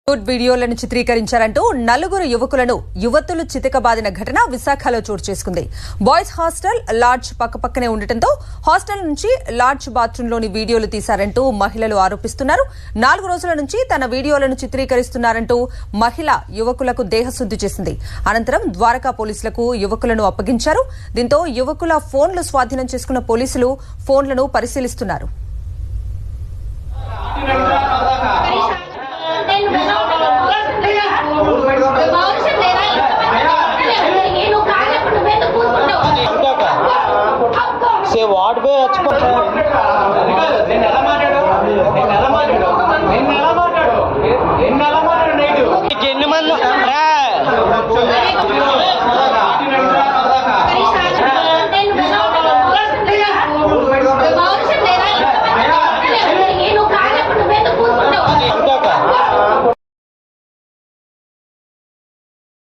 వీడియోలను చిత్రీకరించారంటూ నలుగురు యువతులు చితకబాదిన ఘటన విశాఖలో చోటు చేసుకుంది. బాయ్స్ హాస్టల్ లాడ్జ్ పక్కపక్కనే ఉండటంతో హాస్టల్ నుంచి లాడ్జ్ బాత్రూంలోని వీడియోలు తీశారంటూ మహిళలు ఆరోపిస్తున్నారు. 4 రోజుల నుంచి తన వీడియోలను చిత్రీకరిస్తున్నారంటూ మహిళ యువకులకు దేహశుద్ధి చేసింది. అనంతరం ద్వారకా పోలీసులకు యువకులను అప్పగించారు. దీంతో యువకుల ఫోన్లు స్వాధీనం చేసుకున్న పోలీసులు ఫోన్లను పరిశీలిస్తున్నారు. से वार्ड पे